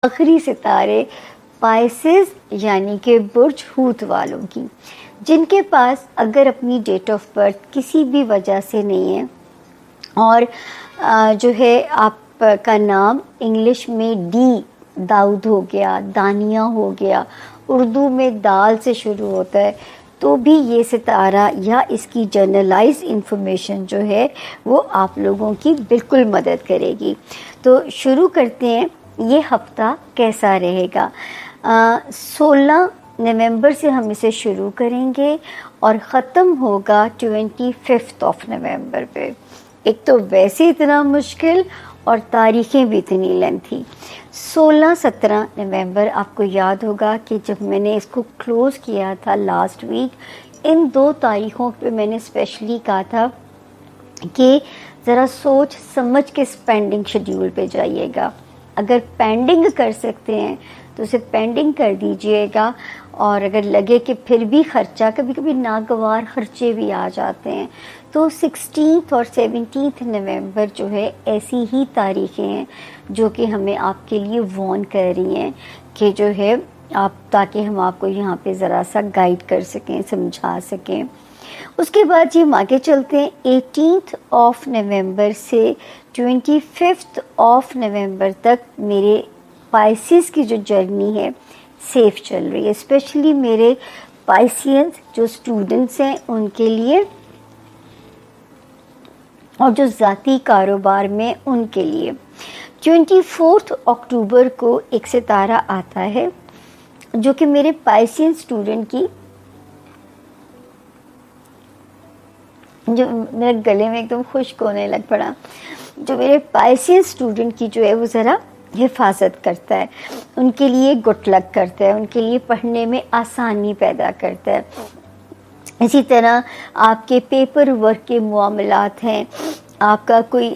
आखिरी सितारे पाइसेस यानी कि बुर्ज हूत वालों की, जिनके पास अगर अपनी डेट ऑफ बर्थ किसी भी वजह से नहीं है और जो है आपका नाम इंग्लिश में डी दाऊद हो गया, दानिया हो गया, उर्दू में दाल से शुरू होता है, तो भी ये सितारा या इसकी जर्नलाइज इंफॉर्मेशन जो है वो आप लोगों की बिल्कुल मदद करेगी। तो शुरू करते हैं, ये हफ्ता कैसा रहेगा। 16 नवंबर से हम इसे शुरू करेंगे और ख़त्म होगा 25 नवंबर पे। एक तो वैसे इतना मुश्किल और तारीखें भी इतनी लेंथी। 16-17 नवंबर, आपको याद होगा कि जब मैंने इसको क्लोज़ किया था लास्ट वीक, इन 2 तारीखों पे मैंने स्पेशली कहा था कि ज़रा सोच समझ के स्पेंडिंग शेड्यूल पे जाइएगा। अगर पेंडिंग कर सकते हैं तो उसे पेंडिंग कर दीजिएगा, और अगर लगे कि फिर भी ख़र्चा, कभी कभी नागवार ख़र्चे भी आ जाते हैं, तो 16 और 17 नवंबर जो है ऐसी ही तारीखें हैं जो कि हमें आपके लिए वॉर्न कर रही हैं कि जो है आप, ताकि हम आपको यहाँ पे ज़रा सा गाइड कर सकें, समझा सकें। उसके बाद ये हम आगे चलते हैं। 18 नवंबर से 25 नवंबर तक मेरे पाइसेस की जो जर्नी है सेफ चल रही है, स्पेशली मेरे पाइसियंस जो स्टूडेंट्स हैं उनके लिए, और जो ज़ाती कारोबार में उनके लिए। 24 अक्टूबर को एक सितारा आता है जो कि मेरे पाइसियन स्टूडेंट की, जो मेरे गले में एकदम खुश्क होने लग पड़ा, जो मेरे पाइसियन स्टूडेंट की जो है वो ज़रा हिफाजत करता है, उनके लिए गुड लक करता है, उनके लिए पढ़ने में आसानी पैदा करता है। इसी तरह आपके पेपर वर्क के मामलात हैं, आपका कोई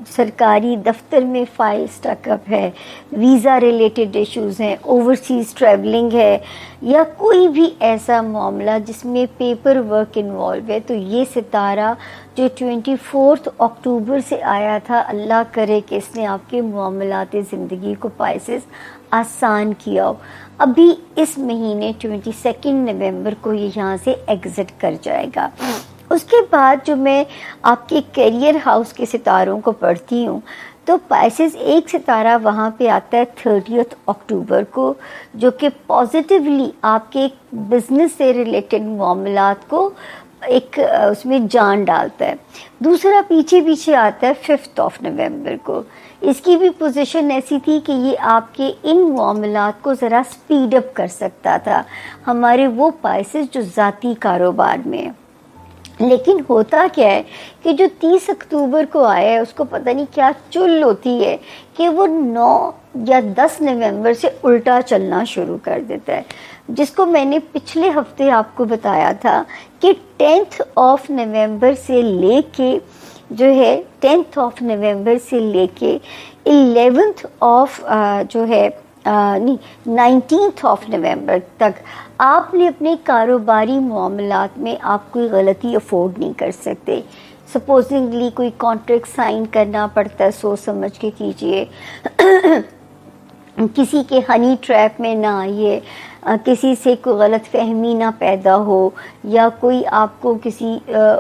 सरकारी दफ्तर में फ़ाइल स्टकअप है, वीज़ा रिलेटेड इश्यूज़ हैं, ओवरसीज़ ट्रैवलिंग है, या कोई भी ऐसा मामला जिसमें पेपर वर्क इन्वॉल्व है, तो ये सितारा जो 24 अक्टूबर से आया था, अल्लाह करे कि इसने आपके मामलात ज़िंदगी को पाइसेस आसान किया हो। अभी इस महीने 22 नवंबर को ये यहाँ से एग्ज़िट कर जाएगा। उसके बाद जो मैं आपके करियर हाउस के सितारों को पढ़ती हूँ, तो पाइसेस एक सितारा वहाँ पे आता है 30 अक्टूबर को, जो कि पॉजिटिवली आपके बिज़नेस से रिलेटेड मामलात को एक उसमें जान डालता है। दूसरा पीछे पीछे आता है 5 नवंबर को। इसकी भी पोजीशन ऐसी थी कि ये आपके इन मामलात को ज़रा स्पीड अप कर सकता था, हमारे वो पाइसेस जो ज़ाती कारोबार में। लेकिन होता क्या है कि जो 30 अक्टूबर को आया है उसको पता नहीं क्या चुल होती है कि वो 9 या 10 नवंबर से उल्टा चलना शुरू कर देता है, जिसको मैंने पिछले हफ्ते आपको बताया था कि 10 नवंबर से लेके जो है 10 नवंबर से लेके 11 जो है 19 नवंबर तक आपने अपने कारोबारी मामलात में आप कोई गलती अफोर्ड नहीं कर सकते। सपोजिंगली कोई कॉन्ट्रैक्ट साइन करना पड़ता है, सोच समझ के कीजिए, किसी के हनी ट्रैप में ना आइए, किसी से कोई गलत फहमी ना पैदा हो, या कोई आपको किसी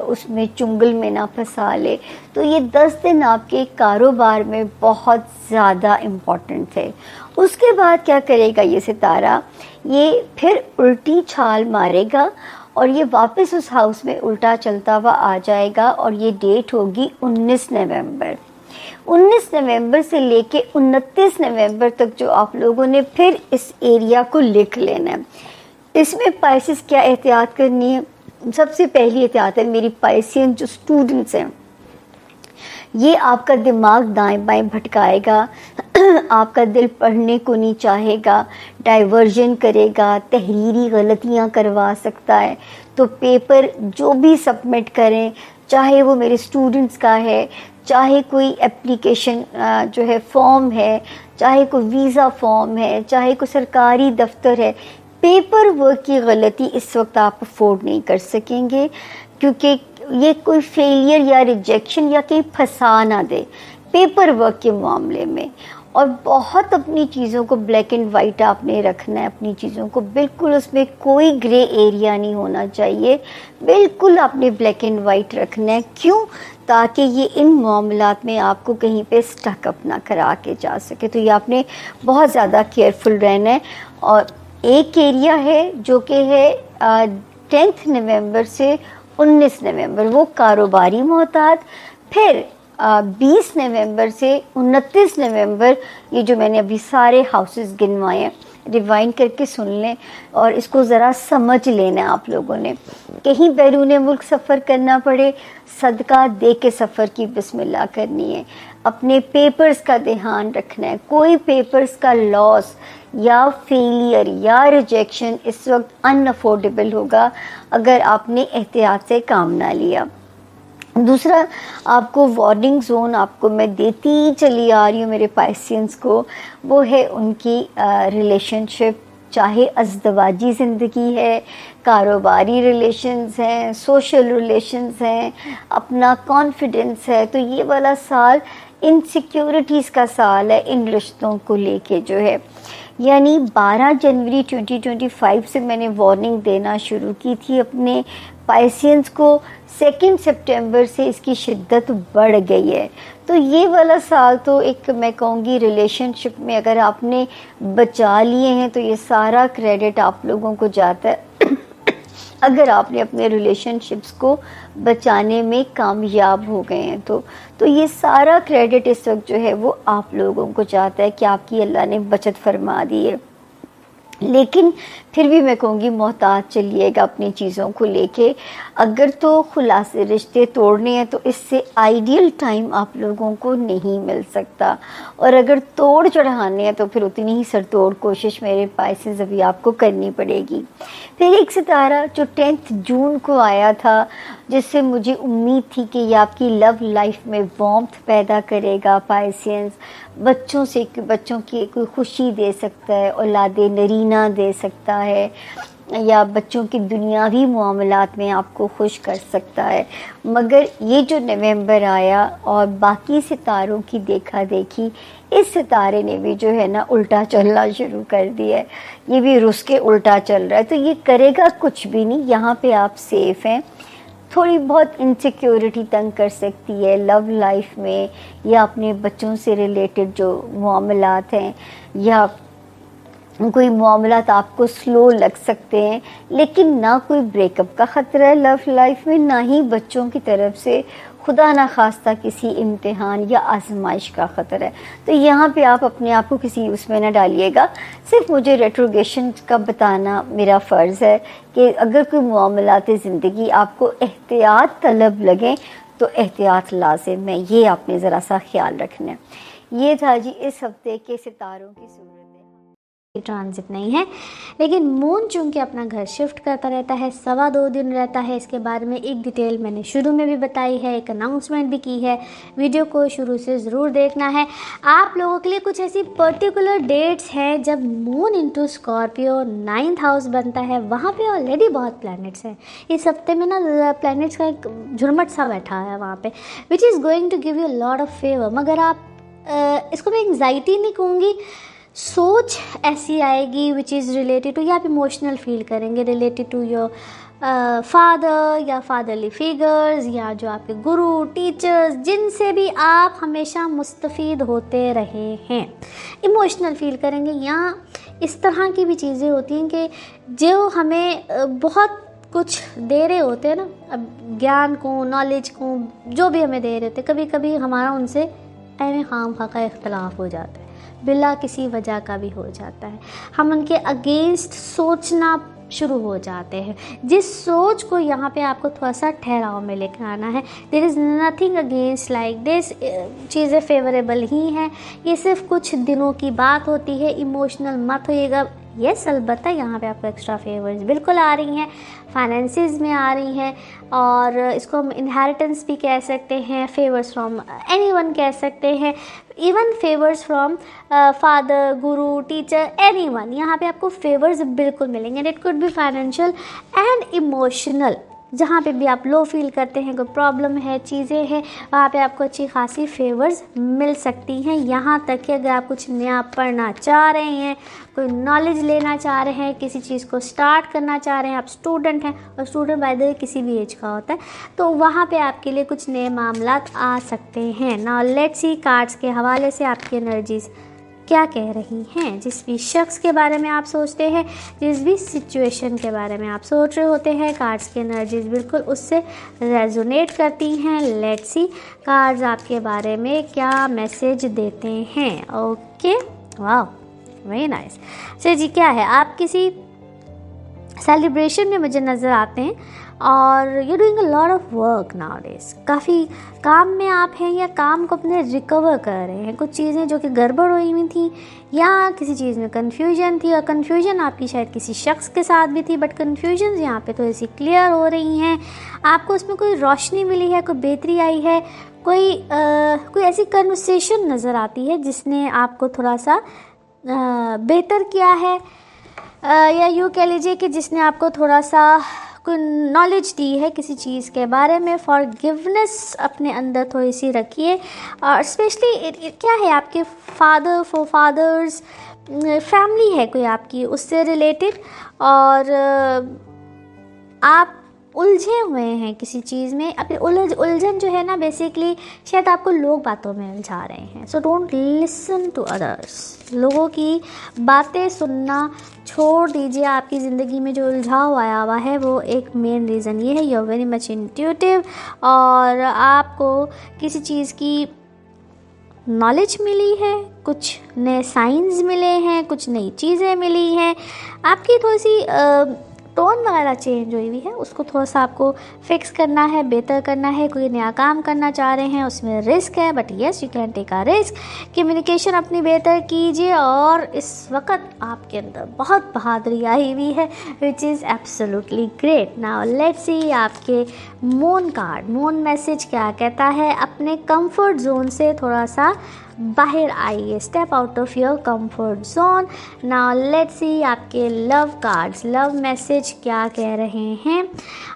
उसमें चुंगल में ना फंसा ले। तो ये 10 दिन आपके कारोबार में बहुत ज़्यादा इम्पॉर्टेंट थे। उसके बाद क्या करेगा ये सितारा, ये फिर उल्टी छाल मारेगा और ये वापस उस हाउस में उल्टा चलता हुआ आ जाएगा, और ये डेट होगी 19 नवंबर। 19 नवंबर से लेके 29 नवंबर तक जो आप लोगों ने फिर इस एरिया को लिख लेना है। इसमें पाइसेस क्या एहतियात करनी है? सबसे पहली एहतियात है, मेरी पाइसियन जो स्टूडेंट्स हैं, ये आपका दिमाग दाएं बाएं भटकाएगा, आपका दिल पढ़ने को नहीं चाहेगा, डाइवर्जन करेगा, तहरीरी गलतियां करवा सकता है। तो पेपर जो भी सबमिट करें, चाहे वो मेरे स्टूडेंट्स का है, चाहे कोई एप्लीकेशन जो है फॉर्म है, चाहे कोई वीज़ा फॉर्म है, चाहे कोई सरकारी दफ्तर है, पेपर वर्क की गलती इस वक्त आप अफोर्ड नहीं कर सकेंगे, क्योंकि ये कोई फेलियर या रिजेक्शन या कहीं फंसा ना दे पेपर वर्क के मामले में। और बहुत अपनी चीज़ों को ब्लैक एंड वाइट आपने रखना है, अपनी चीज़ों को बिल्कुल उसमें कोई ग्रे एरिया नहीं होना चाहिए, बिल्कुल आपने ब्लैक एंड वाइट रखना है। क्यों? ताकि ये इन मामलात में आपको कहीं पे स्टक अप ना करा के जा सके। तो ये आपने बहुत ज़्यादा केयरफुल रहना है। और एक एरिया है जो कि है 10 नवंबर से 19 नवंबर, वो कारोबारी मोहतात। फिर 20 नवंबर से 29 नवंबर, ये जो मैंने अभी सारे हाउसेस गिनवाए हैं, रिवाइंड करके सुन लें और इसको ज़रा समझ लेना है आप लोगों ने। कहीं बैरून मुल्क सफ़र करना पड़े, सदका दे के सफ़र की बिस्मिल्लाह करनी है। अपने पेपर्स का ध्यान रखना है, कोई पेपर्स का लॉस या फेलियर या रिजेक्शन इस वक्त अनअफोर्डेबल होगा अगर आपने एहतियात से काम ना लिया। दूसरा, आपको वार्निंग जोन आपको मैं देती चली आ रही हूँ मेरे पाइसियंस को, वो है उनकी रिलेशनशिप, चाहे अज़दवाजी ज़िंदगी है, कारोबारी रिलेशंस हैं, सोशल रिलेशंस हैं, अपना कॉन्फिडेंस है। तो ये वाला साल इनसिक्योरिटीज़ का साल है इन रिश्तों को लेके जो है। यानी 12 जनवरी 2025 से मैंने वार्निंग देना शुरू की थी अपने पाइसियंस को, 2 सितंबर से इसकी शिद्दत बढ़ गई है। तो ये वाला साल तो एक मैं कहूँगी रिलेशनशिप में अगर आपने बचा लिए हैं तो ये सारा क्रेडिट आप लोगों को जाता है अगर आपने अपने रिलेशनशिप्स को बचाने में कामयाब हो गए हैं तो ये सारा क्रेडिट इस वक्त जो है वो आप लोगों को जाता है कि आपकी अल्लाह ने बचत फरमा दी है। लेकिन फिर भी मैं कहूँगी मोहतात चलिएगा अपनी चीज़ों को लेके। अगर तो खुलासे रिश्ते तोड़ने हैं तो इससे आइडियल टाइम आप लोगों को नहीं मिल सकता, और अगर तोड़ चढ़ाने हैं तो फिर उतनी ही सरतोड़ कोशिश मेरे पाइसेस अभी आपको करनी पड़ेगी। फिर एक सितारा जो 10 जून को आया था, जिससे मुझे उम्मीद थी कि ये आपकी लव लाइफ में वार्मथ पैदा करेगा। पाइसियंस बच्चों की कोई खुशी दे सकता है, औलादे नरीना दे सकता है, या बच्चों की दुनियावी मामलात में आपको खुश कर सकता है। मगर ये जो नवंबर आया और बाकी सितारों की देखा देखी, इस सितारे ने भी जो है ना उल्टा चलना शुरू कर दिया है। ये भी रुस के उल्टा चल रहा है। तो ये करेगा कुछ भी नहीं, यहाँ पे आप सेफ़ हैं। थोड़ी बहुत इनसिक्योरिटी तंग कर सकती है लव लाइफ में, या अपने बच्चों से रिलेटेड जो मामलात हैं, या कोई मामलात आपको स्लो लग सकते हैं। लेकिन ना कोई ब्रेकअप का ख़तरा है लव लाइफ में, ना ही बच्चों की तरफ से खुदा ना खास्ता किसी इम्तिहान या आजमाइश का ख़तरा है। तो यहाँ पे आप अपने आप को किसी उसमें ना डालिएगा। सिर्फ मुझे रेट्रोगेशन का बताना मेरा फ़र्ज़ है कि अगर कोई मामलात ज़िंदगी आपको एहतियात तलब लगें तो एहतियात लाज़िम है, ये आपने ज़रा सा ख्याल रखना है। ये था जी इस हफ्ते के सितारों की सूरत। ट्रांजिट नहीं है, लेकिन मून चूंकि अपना घर शिफ्ट करता रहता है, 2.25 दिन रहता है। इसके बारे में एक डिटेल मैंने शुरू में भी बताई है, एक अनाउंसमेंट भी की है। वीडियो को शुरू से ज़रूर देखना है। आप लोगों के लिए कुछ ऐसी पर्टिकुलर डेट्स हैं जब moon into Scorpio 9th house बनता है। वहाँ पे ऑलरेडी बहुत प्लैनेट्स हैं। इस हफ्ते में ना प्लैनेट्स का एक झुरमट सा बैठा है वहाँ पे, which is going to give you lot of favour. मगर आप इसको मैं एंग्जाइटी नहीं कहूँगी, सोच ऐसी आएगी विच इज़ रिलेटेड टू, या आप इमोशनल फील करेंगे रिलेटेड टू योर फादर या फादरली फिगर्स, या जो आपके गुरु टीचर्स जिनसे भी आप हमेशा मुस्तफ़ीद होते रहे हैं। इमोशनल फील करेंगे, या इस तरह की भी चीज़ें होती हैं कि जो हमें बहुत कुछ दे रहे होते हैं ना, अब ज्ञान को, नॉलेज को, जो भी हमें दे रहे होते, कभी कभी हमारा उनसे ऐਵੇਂ खामखा का इख्तलाफ हो जाता है, बिला किसी वजह का भी हो जाता है। हम उनके अगेंस्ट सोचना शुरू हो जाते हैं। जिस सोच को यहाँ पे आपको थोड़ा सा ठहराव में लेकर आना है। There is nothing against like this, चीज़ें फेवरेबल ही हैं। ये सिर्फ कुछ दिनों की बात होती है, इमोशनल मत होइएगा। यस, अलबत्ता यहाँ पे आपको एक्स्ट्रा फेवर्स बिल्कुल आ रही हैं, फाइनेंसिस में आ रही हैं, और इसको हम इनहेरिटेंस भी कह सकते हैं, फेवर्स फ्रॉम एनीवन कह सकते हैं, even favours from father, Guru, teacher, anyone. यहाँ पे आपको फेवर्स बिल्कुल मिलेंगे। It could be financial and emotional, जहाँ पे भी आप लो फील करते हैं, कोई प्रॉब्लम है, चीज़ें हैं, वहाँ पे आपको अच्छी खासी फेवर्स मिल सकती हैं। यहाँ तक कि अगर आप कुछ नया पढ़ना चाह रहे हैं, कोई नॉलेज लेना चाह रहे हैं, किसी चीज़ को स्टार्ट करना चाह रहे हैं, आप स्टूडेंट हैं, और स्टूडेंट बाय द वे किसी भी एज का होता है, तो वहाँ पे आपके लिए कुछ नए मामलात आ सकते हैं। नाउ लेट्स सी कार्ड्स के हवाले से आपकी एनर्जीज क्या कह रही हैं। जिस भी शख्स के बारे में आप सोचते हैं, जिस भी सिचुएशन के बारे में आप सोच रहे होते हैं, कार्ड्स की एनर्जीज बिल्कुल उससे रेजोनेट करती हैं। लेट्स सी कार्ड्स आपके बारे में क्या मैसेज देते हैं। ओके, वाह, वेरी नाइस। चलिए जी, क्या है, आप किसी सेलिब्रेशन में मुझे नज़र आते हैं और you doing a lot of work nowadays. काफ़ी काम में आप हैं या काम को अपने रिकवर कर रहे हैं। कुछ चीज़ें जो कि गड़बड़ हुई हुई थी या किसी चीज़ में कन्फ्यूजन थी, और कन्फ्यूजन आपकी शायद किसी शख्स के साथ भी थी, बट कन्फ्यूजन यहाँ पे तो ऐसी क्लियर हो रही हैं। आपको उसमें कोई रोशनी मिली है, कोई बेहतरी आई है, कोई ऐसी कन्वर्सेशन नज़र आती है जिसने आपको थोड़ा सा बेहतर किया है, या यूँ कह लीजिए कि जिसने आपको थोड़ा सा कोई नॉलेज दी है किसी चीज़ के बारे में। फॉरगिवनेस अपने अंदर थोड़ी सी रखिए, और स्पेशली क्या है, आपके फादर, फोरफादर्स, फैमिली है कोई आपकी, उससे रिलेटेड, और आप उलझे हुए हैं किसी चीज़ में। अपनी उलझन जो है ना, बेसिकली शायद आपको लोग बातों में उलझा रहे हैं। So don't listen to others. लोगों की बातें सुनना छोड़ दीजिए। आपकी ज़िंदगी में जो उलझाव आया हुआ है, वो एक मेन रीज़न ये है, you are very much intuitive, और आपको किसी चीज़ की नॉलेज मिली है, कुछ नए साइंस मिले हैं, कुछ नई चीज़ें मिली हैं। आपकी थोड़ी सी टोन वगैरह चेंज हुई है, उसको थोड़ा सा आपको फिक्स करना है, बेहतर करना है। कोई नया काम करना चाह रहे हैं, उसमें रिस्क है, but yes you can take a risk. Communication अपनी बेहतर कीजिए, और इस वक्त आपके अंदर बहुत बहादुरी आई हुई है, which is absolutely great. Now let's see आपके मून कार्ड, मून मैसेज क्या कहता है। अपने कंफर्ट जोन से थोड़ा सा बाहर आइए, step out of your comfort zone. Now let's see आपके लव कार्ड्स, लव मैसेज क्या कह रहे हैं।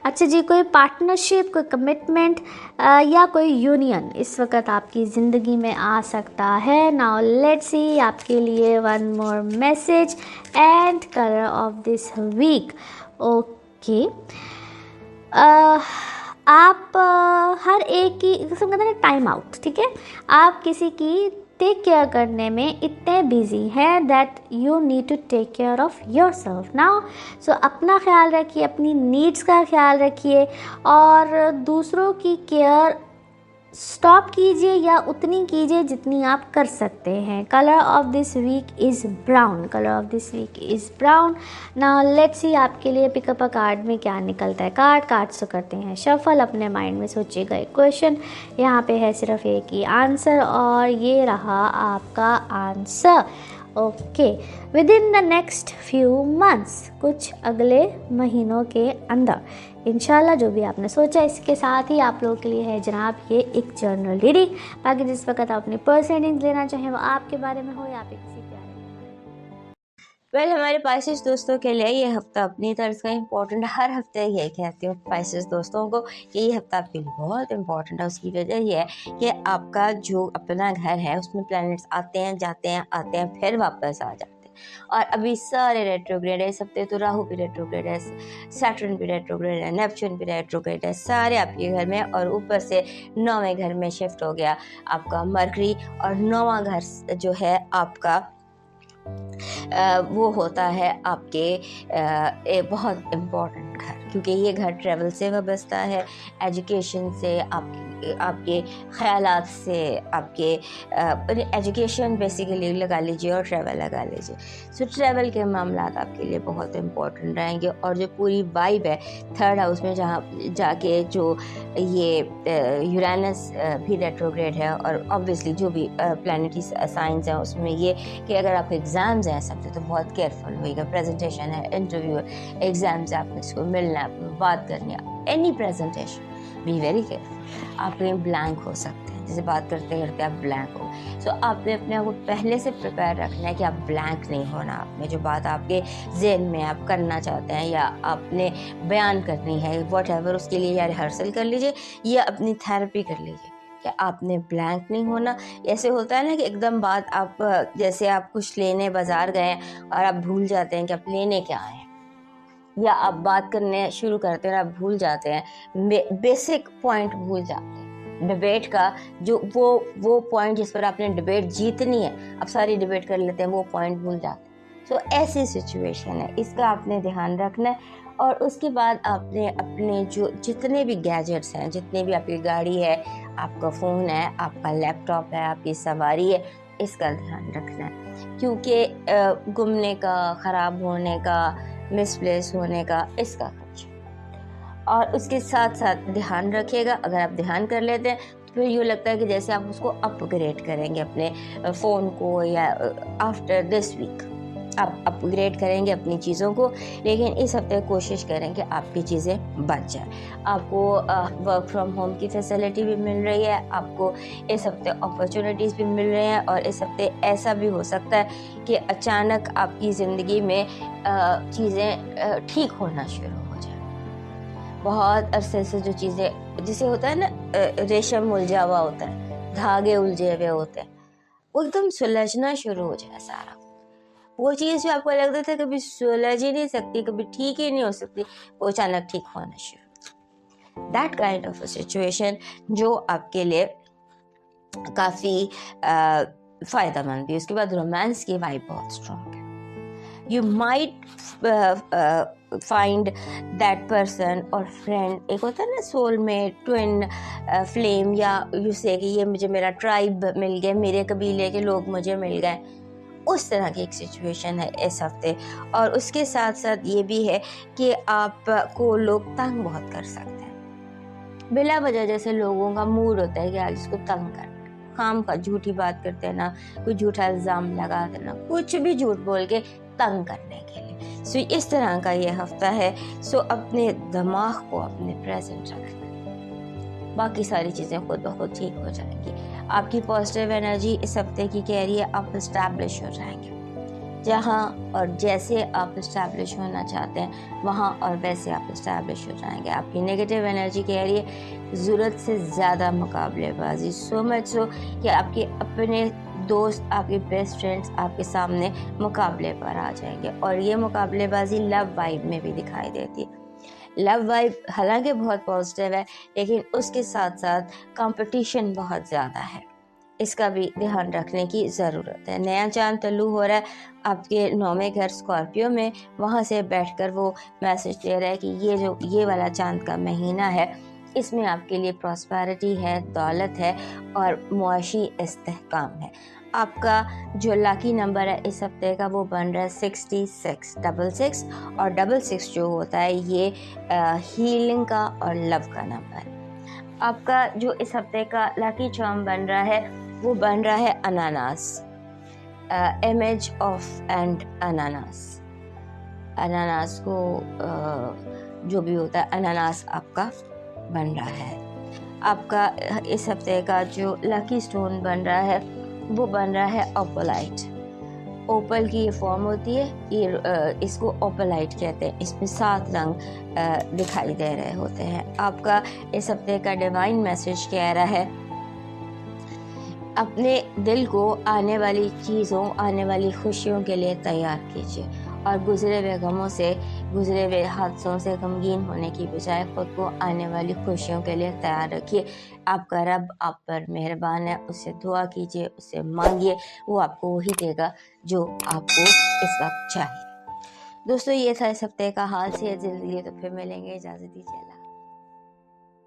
अच्छा जी, कोई पार्टनरशिप, कोई कमिटमेंट या कोई यूनियन इस वक्त आपकी ज़िंदगी में आ सकता है। नाउ लेट्स सी आपके लिए one more message and colour of this week. Okay, आप हर एक की कहते हैं टाइम आउट, ठीक है। आप किसी की टेक केयर करने में इतने बिजी हैं that you need to take care of yourself now. So अपना ख्याल रखिए, अपनी नीड्स का ख्याल रखिए, और दूसरों की केयर स्टॉप कीजिए या उतनी कीजिए जितनी आप कर सकते हैं। Colour of this week is brown, colour of this week is brown. Now let's see आपके लिए पिकअप अ कार्ड में क्या निकलता है। कार्ड्स तो करते हैं शफल, अपने माइंड में सोचिएगा एक क्वेश्चन, यहाँ पे है सिर्फ एक ही आंसर, और ये रहा आपका answer. Okay, with in the next few months, कुछ अगले महीनों के अंदर इंशाल्लाह जो भी आपने सोचा, इसके साथ ही आप लोगों के लिए है जनाब ये एक जर्नल रीडिंग। बाकी जिस वक्त आप अपनी पर्सनल रीडिंग लेना चाहें, वो आपके बारे में हो या आप किसी वेल हमारे पाइसेस दोस्तों के लिए ये हफ्ता अपनी तरफ का इम्पोर्टेंट, हर हफ्ते ये कहती हूँ पाइसेस दोस्तों को कि ये हफ्ता आपके लिए बहुत इम्पोर्टेंट है। उसकी वजह ये है कि आपका जो अपना घर है उसमें प्लैनेट्स आते हैं, जाते हैं, आते हैं, फिर वापस आ जाते हैं। और अभी सारे रेट्रोग्रेड है इस हफ्ते, तो राहु भी रेट्रोग्रेड है, सैटर्न भी रेट्रोग्रेड है, नेपच्यून भी रेट्रोग्रेड है, सारे आपके घर में। और ऊपर से 9वें घर में शिफ्ट हो गया आपका मरकरी, और 9वां घर जो है आपका वो होता है आपके एक बहुत इम्पोर्टेंट घर, क्योंकि ये घर ट्रैवल से वाबस्ता है, एजुकेशन से, आपके ख्यालात से, आपके एजुकेशन बेसिकली लगा लीजिए और ट्रैवल लगा लीजिए। सो ट्रैवल के मामलात आपके लिए बहुत इम्पोर्टेंट रहेंगे। और जो पूरी वाइब है थर्ड हाउस में, जहाँ जाके जो ये यूरेनस भी रेट्रोग्रेड है, और ऑब्वियसली जो भी प्लैनेटरी साइंस हैं उसमें ये कि अगर आप एग्ज़ाम्स हैं सकते तो बहुत केयरफुल होइएगा। प्रेजेंटेशन है, इंटरव्यू, एग्ज़ाम्स है, आपने इसको मिलना है, आपको बात करनी है, any presentation be very careful. आप कहीं ब्लैंक हो सकते हैं, किसी से बात करते करते आप ब्लैंक हो। सो आपने अपने आप को पहले से प्रिपेयर रखना है कि आप ब्लैंक नहीं होना। आपने जो बात आपके ज़हन में आप करना चाहते हैं या आपने बयान करनी है, व्हाटएवर, उसके लिए या रिहर्सल कर लीजिए या अपनी थेरेपी कर लीजिए कि आपने ब्लैंक नहीं होना। ऐसे होता है ना कि एकदम बात आप, जैसे आप कुछ लेने बाज़ार गए और आप भूल जाते हैं कि आप लेने क्या आए, या आप बात करने शुरू करते हैं और आप भूल जाते हैं, बेसिक पॉइंट भूल जाते हैं डिबेट का, जो वो पॉइंट जिस पर आपने डिबेट जीतनी है, आप सारी डिबेट कर लेते हैं, वो पॉइंट भूल जाते हैं। सो ऐसी सिचुएशन है, इसका आपने ध्यान रखना है। और उसके बाद आपने अपने जो जितने भी गैजेट्स हैं, जितने भी आपकी गाड़ी है, आपका फ़ोन है, आपका लैपटॉप है, आपकी सवारी है, इसका ध्यान रखना है, क्योंकि गुमने का, ख़राब होने का, मिसप्लेस होने का, इसका खर्चा। और उसके साथ साथ ध्यान रखिएगा, अगर आप ध्यान कर लेते हैं तो फिर यूँ लगता है कि जैसे आप उसको अपग्रेड करेंगे अपने फ़ोन को, या आफ्टर दिस वीक आप अपग्रेड करेंगे अपनी चीज़ों को। लेकिन इस हफ्ते कोशिश करें कि आपकी चीज़ें बच जाए। आपको वर्क फ्रॉम होम की फैसिलिटी भी मिल रही है, आपको इस हफ्ते अपॉर्चुनिटीज़ भी मिल रहे हैं, और इस हफ्ते ऐसा भी हो सकता है कि अचानक आपकी ज़िंदगी में चीज़ें ठीक होना शुरू हो जाए। बहुत अरसे से जो चीज़ें, जिसे होता है ना रेशम उलझा हुआ होता है, धागे उलझे हुए होते हैं, वो एकदम सुलझना शुरू हो जाए सारा। वो चीज़ जो आपको लगता था कभी सुलझ ही नहीं सकती, कभी ठीक ही नहीं हो सकती, वो अचानक ठीक होना शुरू। That kind of a situation जो आपके लिए काफ़ी फ़ायदेमंद भी। उसके बाद रोमांस की वाइब बहुत स्ट्रॉन्ग है। You might find that person और फ्रेंड, एक होता है ना सोलमेट, ट्विन फ्लेम, या यू से कि ये मुझे मेरा ट्राइब मिल गया, मेरे कबीले के लोग मुझे मिल गए, उस तरह की एक सिचुएशन है इस हफ्ते। और उसके साथ साथ ये भी है कि आपको लोग तंग बहुत कर सकते हैं बिला वजह। जैसे लोगों का मूड होता है कि आज इसको तंग कर, काम का झूठी बात करते हैं ना, कोई झूठा इल्ज़ाम लगा देना, कुछ भी झूठ बोल के तंग करने के लिए। सो इस तरह का ये हफ्ता है। सो अपने दिमाग को अपने प्रेजेंट रखना, बाकी सारी चीज़ें खुद ब खुद ठीक हो जाएंगी। आपकी पॉजिटिव एनर्जी इस हफ्ते की कह रही है आप इस्टेब्लिश हो जाएंगे, जहाँ और जैसे आप इस्टेब्लिश होना चाहते हैं वहाँ और वैसे आप इस्टेब्लिश हो जाएंगे। आपकी नेगेटिव एनर्जी कह रही है ज़रूरत से ज़्यादा मुकाबलेबाजी, सो मच सो कि आपके अपने दोस्त, आपके बेस्ट फ्रेंड्स आपके सामने मुकाबले पर आ जाएंगे। और ये मुकाबलेबाजी लव वाइब में भी दिखाई देती है। लव वाइब हालांकि बहुत पॉजिटिव है, लेकिन उसके साथ साथ कंपटीशन बहुत ज़्यादा है, इसका भी ध्यान रखने की ज़रूरत है। नया चांद तल्लू हो रहा है आपके 9वें घर स्कॉर्पियो में, वहाँ से बैठकर वो मैसेज दे रहा है कि ये वाला चांद का महीना है, इसमें आपके लिए प्रॉस्पेरिटी है, दौलत है और मुआशी इस्तेहकाम है। आपका जो लकी नंबर है इस हफ्ते का वो बन रहा है 66, 66, और 66 जो होता है ये हीलिंग का और लव का नंबर है। आपका जो इस हफ्ते का लकी चार्म बन रहा है वो बन रहा है अनानास, इमेज ऑफ एंड अनानास। अनानास को जो भी होता है अनानास आपका बन रहा है। आपका इस हफ्ते का जो लकी स्टोन बन रहा है वो बन रहा है ओपलाइट। ओपल की ये फॉर्म होती है, ये इसको ओपलाइट कहते हैं। इसमें 7 रंग दिखाई दे रहे होते हैं। आपका इस हफ्ते का डिवाइन मैसेज कह रहा है अपने दिल को आने वाली चीज़ों, आने वाली खुशियों के लिए तैयार कीजिए, और गुजरे हुए गमों से, गुजरे हुए हादसों से गमगीन होने की बजाय खुद को आने वाली खुशियों के लिए तैयार रखिए। आपका रब आप पर मेहरबान है, उससे दुआ कीजिए, उससे मांगिए, वो आपको वही देगा जो आपको इस वक्त चाहिए। दोस्तों ये था इस हफ्ते का हाल। से जल्दी तो फिर मिलेंगे, इजाज़त दीजिए।